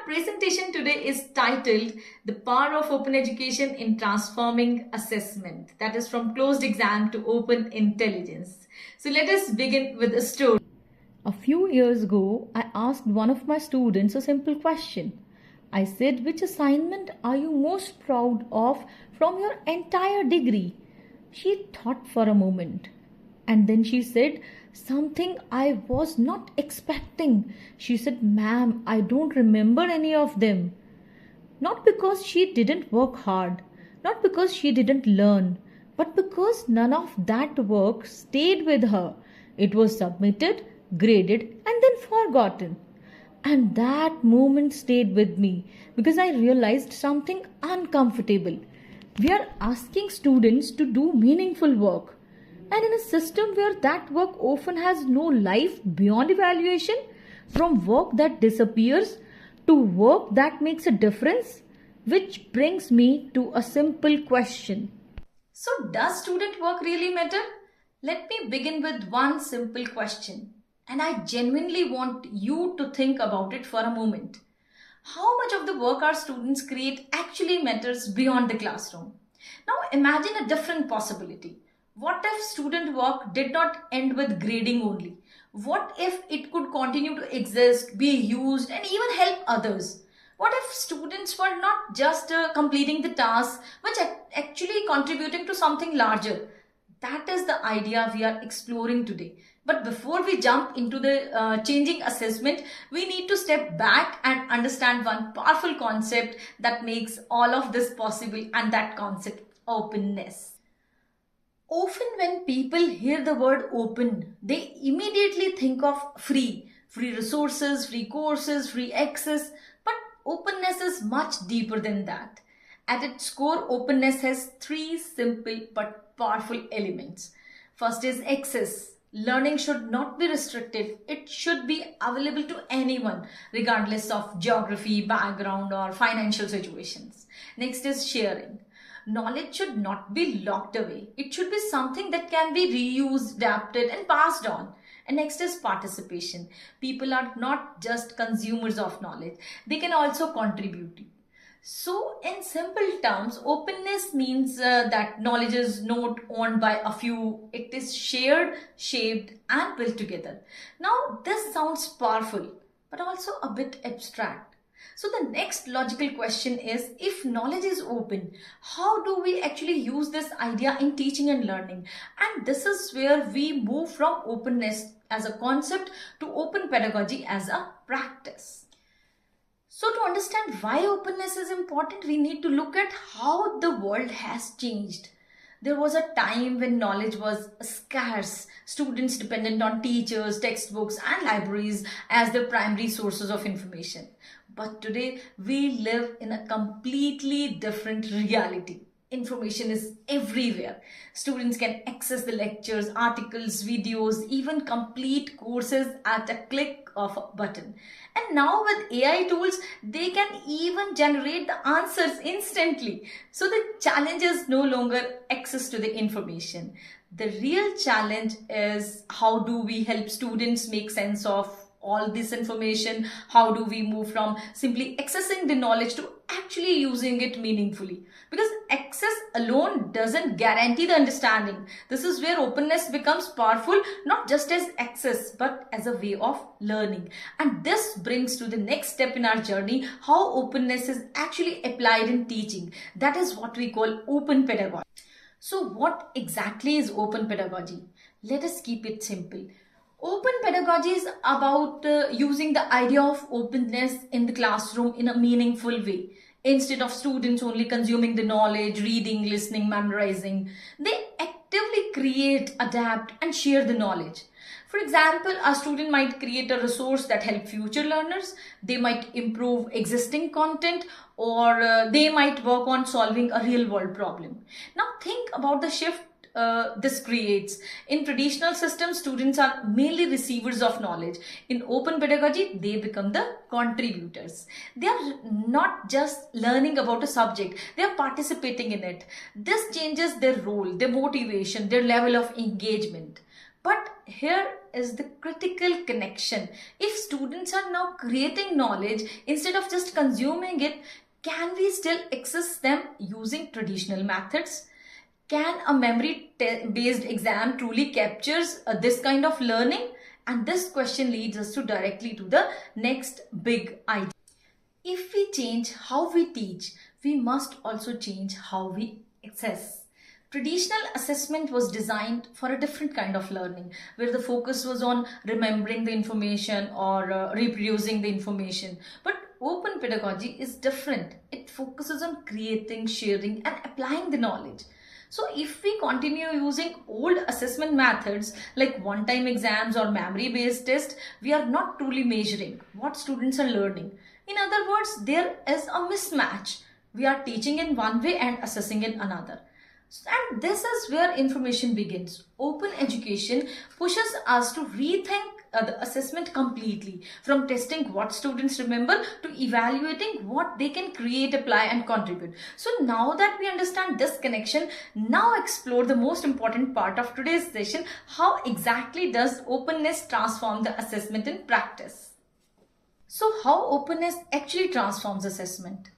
presentation today is titled The Power of Open Education in Transforming Assessment. That is from closed exam to open intelligence. So let us begin with a story. A few years ago, I asked one of my students a simple question. I said, which assignment are you most proud of from your entire degree? She thought for a moment. And then she said something I was not expecting. She said, Ma'am, I don't remember any of them. Not because she didn't work hard, not because she didn't learn, but because none of that work stayed with her. It was submitted, graded, and then forgotten. And that moment stayed with me because I realized something uncomfortable. We are asking students to do meaningful work. And in a system where that work often has no life beyond evaluation, from work that disappears to work that makes a difference, which brings me to a simple question. So, does student work really matter? Let me begin with one simple question. And I genuinely want you to think about it for a moment. How much of the work our students create actually matters beyond the classroom? Now imagine a different possibility. What if student work did not end with grading only? What if it could continue to exist, be used, and even help others? What if students were not just completing the tasks, but actually contributing to something larger? That is the idea we are exploring today. But before we jump into the changing assessment, we need to step back and understand one powerful concept that makes all of this possible, and that concept, openness. Often when people hear the word open, they immediately think of free resources, free courses, free access. But openness is much deeper than that. At its core, openness has three simple but powerful elements. First is access. Learning should not be restricted. It should be available to anyone, regardless of geography, background, or financial situations. Next is sharing. Knowledge should not be locked away. It should be something that can be reused, adapted, and passed on. And next is participation. People are not just consumers of knowledge. They can also contribute. So in simple terms, openness means that knowledge is not owned by a few. It is shared, shaped, and built together. Now this sounds powerful, but also a bit abstract. So the next logical question is, if knowledge is open, how do we actually use this idea in teaching and learning? And this is where we move from openness as a concept to open pedagogy as a practice. So to understand why openness is important, we need to look at how the world has changed. There was a time when knowledge was scarce. Students depended on teachers, textbooks, and libraries as their primary sources of information. But today, we live in a completely different reality. Information is everywhere. Students can access the lectures, articles, videos, even complete courses at a click of a button. And now with AI tools, they can even generate the answers instantly. So the challenge is no longer access to the information. The real challenge is, how do we help students make sense of all this information? How do we move from simply accessing the knowledge to actually using it meaningfully? Because access alone doesn't guarantee the understanding. This is where openness becomes powerful, not just as access, but as a way of learning. And this brings to the next step in our journey, how openness is actually applied in teaching. That is what we call open pedagogy. So what exactly is open pedagogy? Let us keep it simple. Open pedagogy is about using the idea of openness in the classroom in a meaningful way. Instead of students only consuming the knowledge, reading, listening, memorizing, they actively create, adapt, and share the knowledge. For example, a student might create a resource that helps future learners. They might improve existing content, or they might work on solving a real world problem. Now think about the shift this creates. In traditional systems, students are mainly receivers of knowledge. In open pedagogy, they become the contributors. They are not just learning about a subject, they are participating in it. This changes their role, their motivation, their level of engagement. But here is the critical connection. If students are now creating knowledge instead of just consuming it, can we still access them using traditional methods? Can a memory-based exam truly captures this kind of learning? And this question leads us to directly to the next big idea. If we change how we teach, we must also change how we access. Traditional assessment was designed for a different kind of learning, where the focus was on remembering the information or reproducing the information. But open pedagogy is different. It focuses on creating, sharing, and applying the knowledge. So if we continue using old assessment methods like one-time exams or memory-based tests, we are not truly measuring what students are learning. In other words, there is a mismatch. We are teaching in one way and assessing in another. And this is where information begins. Open education pushes us to rethink the assessment completely, from testing what students remember to evaluating what they can create, apply, and contribute. So now that we understand this connection, now explore the most important part of today's session: how exactly does openness transform the assessment in practice? So how openness actually transforms assessment?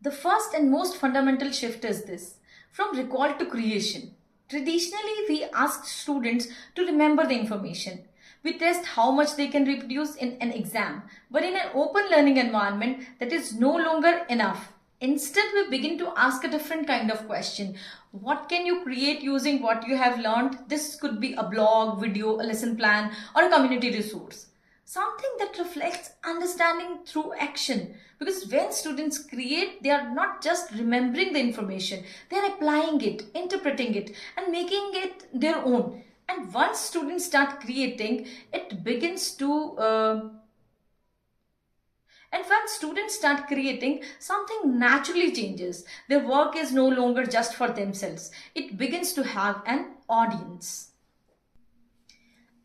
The first and most fundamental shift is this: from recall to creation. Traditionally, we ask students to remember the information. We test how much they can reproduce in an exam, but in an open learning environment, that is no longer enough. Instead, we begin to ask a different kind of question. What can you create using what you have learned? This could be a blog, video, a lesson plan, or a community resource. Something that reflects understanding through action. Because when students create, they are not just remembering the information, they are applying it, interpreting it, and making it their own. And once students start creating, it begins to and when students start creating, something naturally changes. Their work is no longer just for themselves. It begins to have an audience.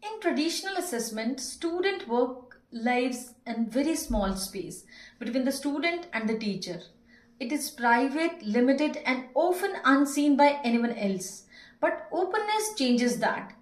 In traditional assessment, student work lives in very small space between the student and the teacher. It is private, limited, and often unseen by anyone else. But openness changes that.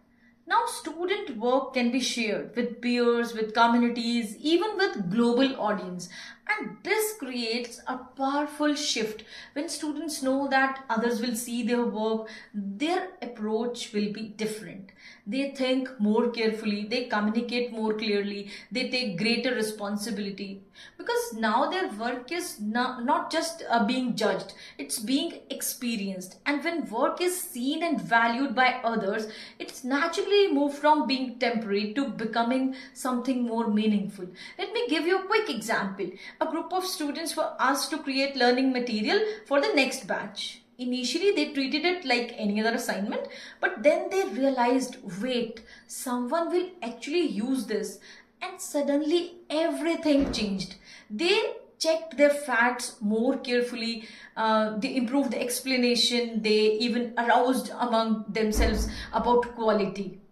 Now student work can be shared with peers, with communities, even with global audience. And this creates a powerful shift. When students know that others will see their work, their approach will be different. They think more carefully, they communicate more clearly, they take greater responsibility. Because now their work is not just being judged, it's being experienced. And when work is seen and valued by others, it's naturally moved from being temporary to becoming something more meaningful. Let me give you a quick example. A group of students were asked to create learning material for the next batch. Initially, they treated it like any other assignment, but then they realized, wait, someone will actually use this. And suddenly everything changed. They checked their facts more carefully, they improved the explanation, they even aroused among themselves about quality.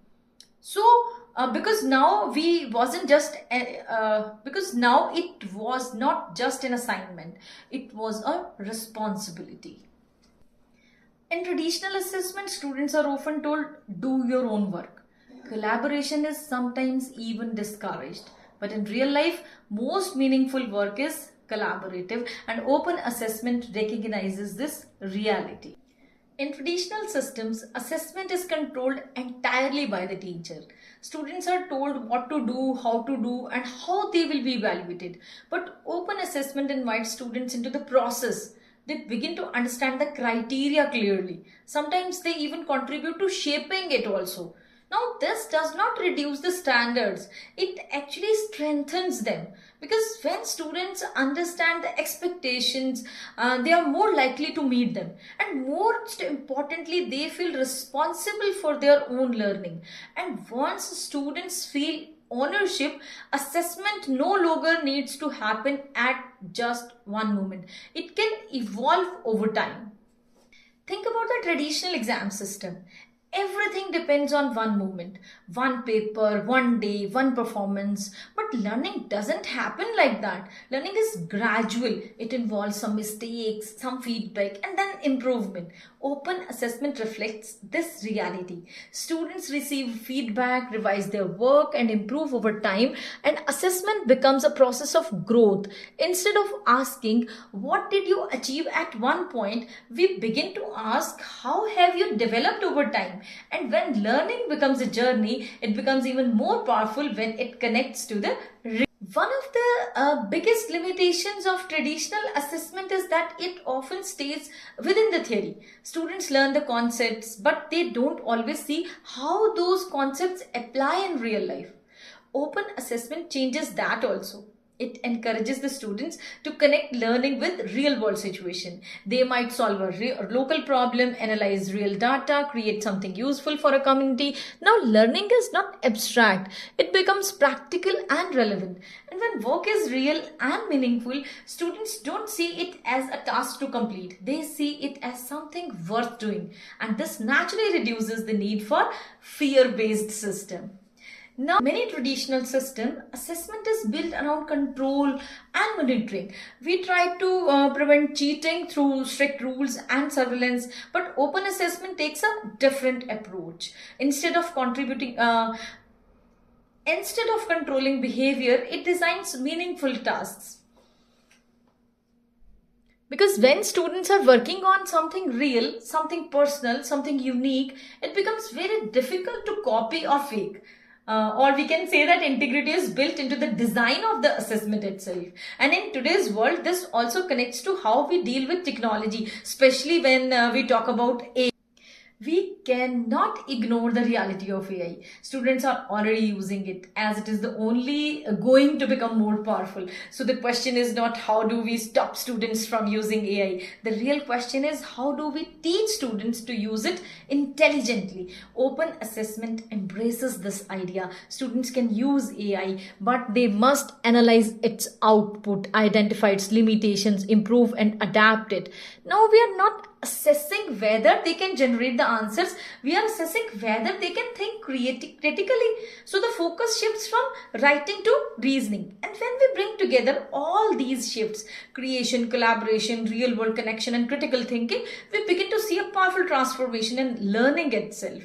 So because now because now it was not just an assignment, it was a responsibility. In traditional assessment, students are often told, do your own work. Collaboration is sometimes even discouraged. But in real life, most meaningful work is collaborative, and open assessment recognizes this reality. In traditional systems, assessment is controlled entirely by the teacher. Students are told what to do, how to do, and how they will be evaluated. But open assessment invites students into the process. They begin to understand the criteria clearly. Sometimes they even contribute to shaping it also. Now, this does not reduce the standards. It actually strengthens them. Because when students understand the expectations, they are more likely to meet them. And most importantly, they feel responsible for their own learning. And once students feel ownership, assessment no longer needs to happen at just one moment. It can evolve over time. Think about the traditional exam system. Everything depends on one moment, one paper, one day, one performance. But learning doesn't happen like that. Learning is gradual. It involves some mistakes, some feedback, and then improvement. Open assessment reflects this reality. Students receive feedback, revise their work, and improve over time. And assessment becomes a process of growth. Instead of asking, what did you achieve at one point, we begin to ask, how have you developed over time? And when learning becomes a journey, it becomes even more powerful when it connects to the one of the biggest limitations of traditional assessment is that it often stays within the theory. Students learn the concepts, but they don't always see how those concepts apply in real life. Open assessment changes that also. It encourages the students to connect learning with real world situation. They might solve a local problem, analyze real data, create something useful for a community. Now learning is not abstract. It becomes practical and relevant. And when work is real and meaningful, students don't see it as a task to complete. They see it as something worth doing. And this naturally reduces the need for fear-based system. Now, many traditional system assessment is built around control and monitoring. We try to prevent cheating through strict rules and surveillance, but open assessment takes a different approach. Instead of controlling behavior, it designs meaningful tasks. Because when students are working on something real, something personal, something unique, it becomes very difficult to copy or fake. Or we can say that integrity is built into the design of the assessment itself. And in today's world, this also connects to how we deal with technology, especially when we talk about AI. We cannot ignore the reality of AI. Students are already using it as it is the only going to become more powerful. So the question is not how do we stop students from using AI. The real question is how do we teach students to use it intelligently. Open assessment embraces this idea. Students can use AI, but they must analyze its output, identify its limitations, improve and adapt it. Now we are not assessing whether they can generate the answers. We are assessing whether they can think critically. So the focus shifts from writing to reasoning. And when we bring together all these shifts, creation, collaboration, real world connection and critical thinking, we begin to see a powerful transformation in learning itself.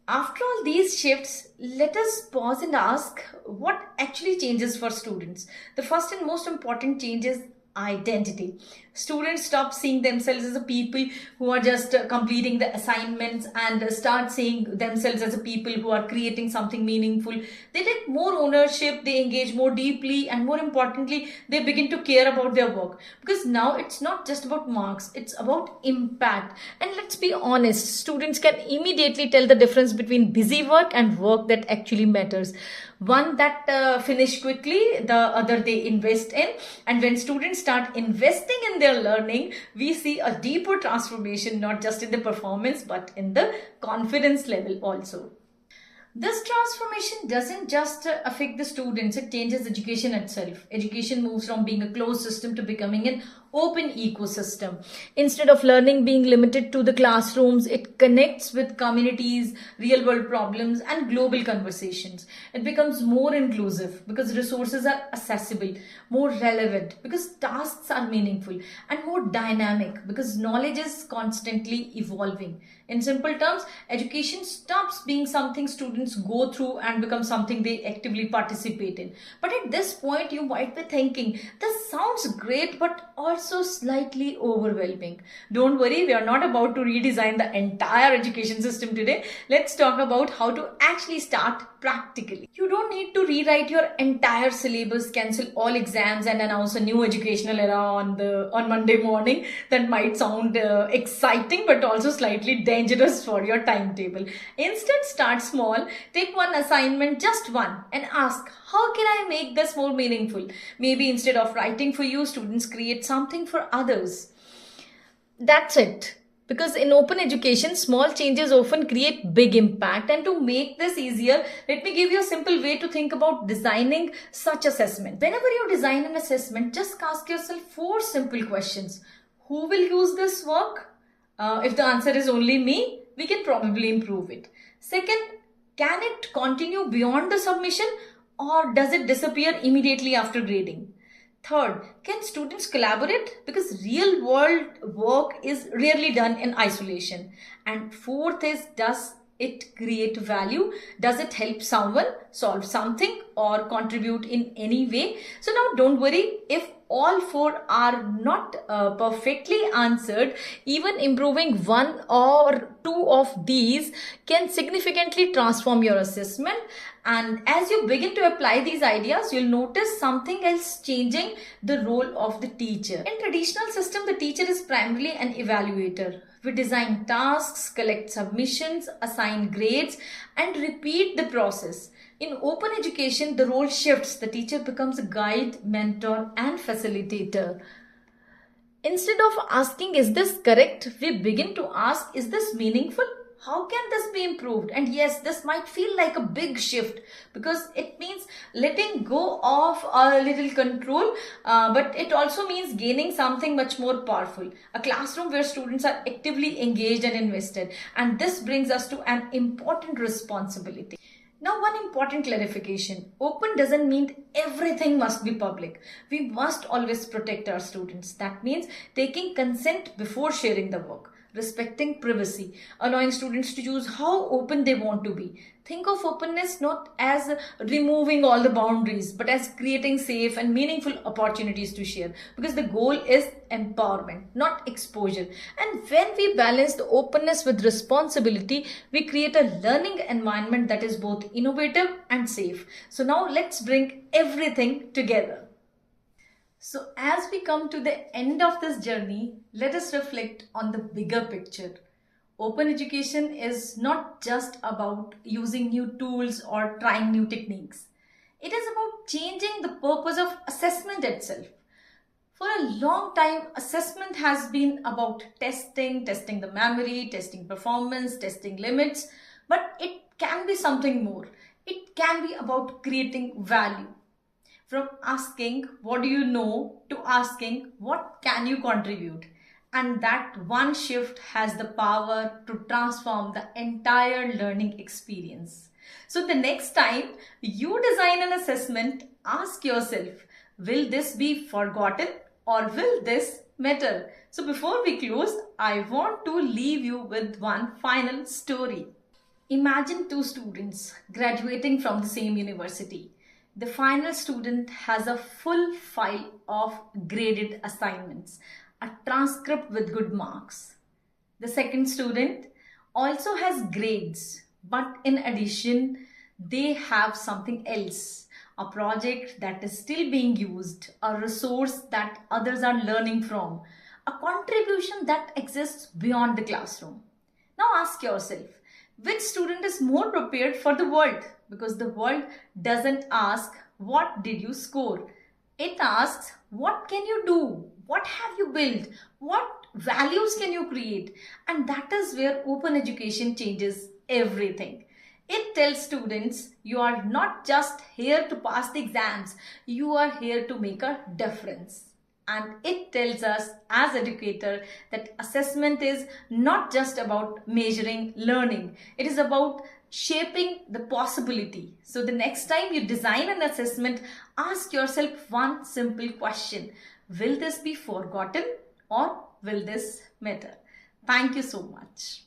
After all these shifts, let us pause and ask what actually changes for students. The first and most important change is identity. Students stop seeing themselves as a people who are just completing the assignments and start seeing themselves as a people who are creating something meaningful. They take more ownership, they engage more deeply, and more importantly, they begin to care about their work. Because now it's not just about marks, it's about impact. And let's be honest, students can immediately tell the difference between busy work and work that actually matters. One that finish quickly, the other they invest in. And when students start investing in their learning, we see a deeper transformation, not just in the performance, but in the confidence level also. This transformation doesn't just affect the students, it changes education itself. Education moves from being a closed system to becoming an open ecosystem. Instead of learning being limited to the classrooms, it connects with communities, real world problems, and global conversations. It becomes more inclusive because resources are accessible, more relevant because tasks are meaningful, and more dynamic because knowledge is constantly evolving. In simple terms, education stops being something students go through and becomes something they actively participate in. But at this point, you might be thinking, this sounds great, but also slightly overwhelming. Don't worry, we are not about to redesign the entire education system today. Let's talk about how to actually start practically. You don't need to rewrite your entire syllabus, cancel all exams, and announce a new educational era on Monday morning. That might sound exciting, but also slightly dangerous for your timetable. Instead, start small. Take one assignment, just one, and ask, how can I make this more meaningful? Maybe instead of writing for you, students create something for others. That's it. Because in open education, small changes often create big impact. And to make this easier, let me give you a simple way to think about designing such assessment. Whenever you design an assessment, just ask yourself 4 simple questions. Who will use this work? If the answer is only me, we can probably improve it. Second, can it continue beyond the submission, or does it disappear immediately after grading? Third, can students collaborate? Because real world work is rarely done in isolation. And fourth is, does it create value? Does it help someone solve something or contribute in any way? So now don't worry if all four are not perfectly answered. Even improving one or two of these can significantly transform your assessment. And as you begin to apply these ideas, you'll notice something else changing: the role of the teacher. In traditional system, the teacher is primarily an evaluator. We design tasks, collect submissions, assign grades, and repeat the process. In open education, the role shifts. The teacher becomes a guide, mentor, and facilitator. Instead of asking, is this correct, we begin to ask, is this meaningful? How can this be improved? And yes, this might feel like a big shift because it means letting go of a little control, but it also means gaining something much more powerful. A classroom where students are actively engaged and invested. And this brings us to an important responsibility. Now, one important clarification: open doesn't mean everything must be public. We must always protect our students. That means taking consent before sharing the work, respecting privacy, allowing students to choose how open they want to be. Think of openness not as removing all the boundaries, but as creating safe and meaningful opportunities to share, because the goal is empowerment, not exposure. And when we balance the openness with responsibility, we create a learning environment that is both innovative and safe. So now let's bring everything together. So as we come to the end of this journey, let us reflect on the bigger picture. Open education is not just about using new tools or trying new techniques. It is about changing the purpose of assessment itself. For a long time, assessment has been about testing the memory, testing performance, testing limits, but it can be something more. It can be about creating value. From asking, what do you know, to asking, what can you contribute? And that one shift has the power to transform the entire learning experience. So the next time you design an assessment, ask yourself, will this be forgotten or will this matter? So before we close, I want to leave you with one final story. Imagine two students graduating from the same university. The final student has a full file of graded assignments, a transcript with good marks. The second student also has grades, but in addition, they have something else, a project that is still being used, a resource that others are learning from, a contribution that exists beyond the classroom. Now ask yourself, which student is more prepared for the world? Because the world doesn't ask, what did you score? It asks, what can you do? What have you built? What values can you create? And that is where open education changes everything. It tells students, you are not just here to pass the exams, you are here to make a difference. And it tells us as educator that assessment is not just about measuring learning. It is about shaping the possibility. So the next time you design an assessment, ask yourself one simple question. Will this be forgotten or will this matter? Thank you so much.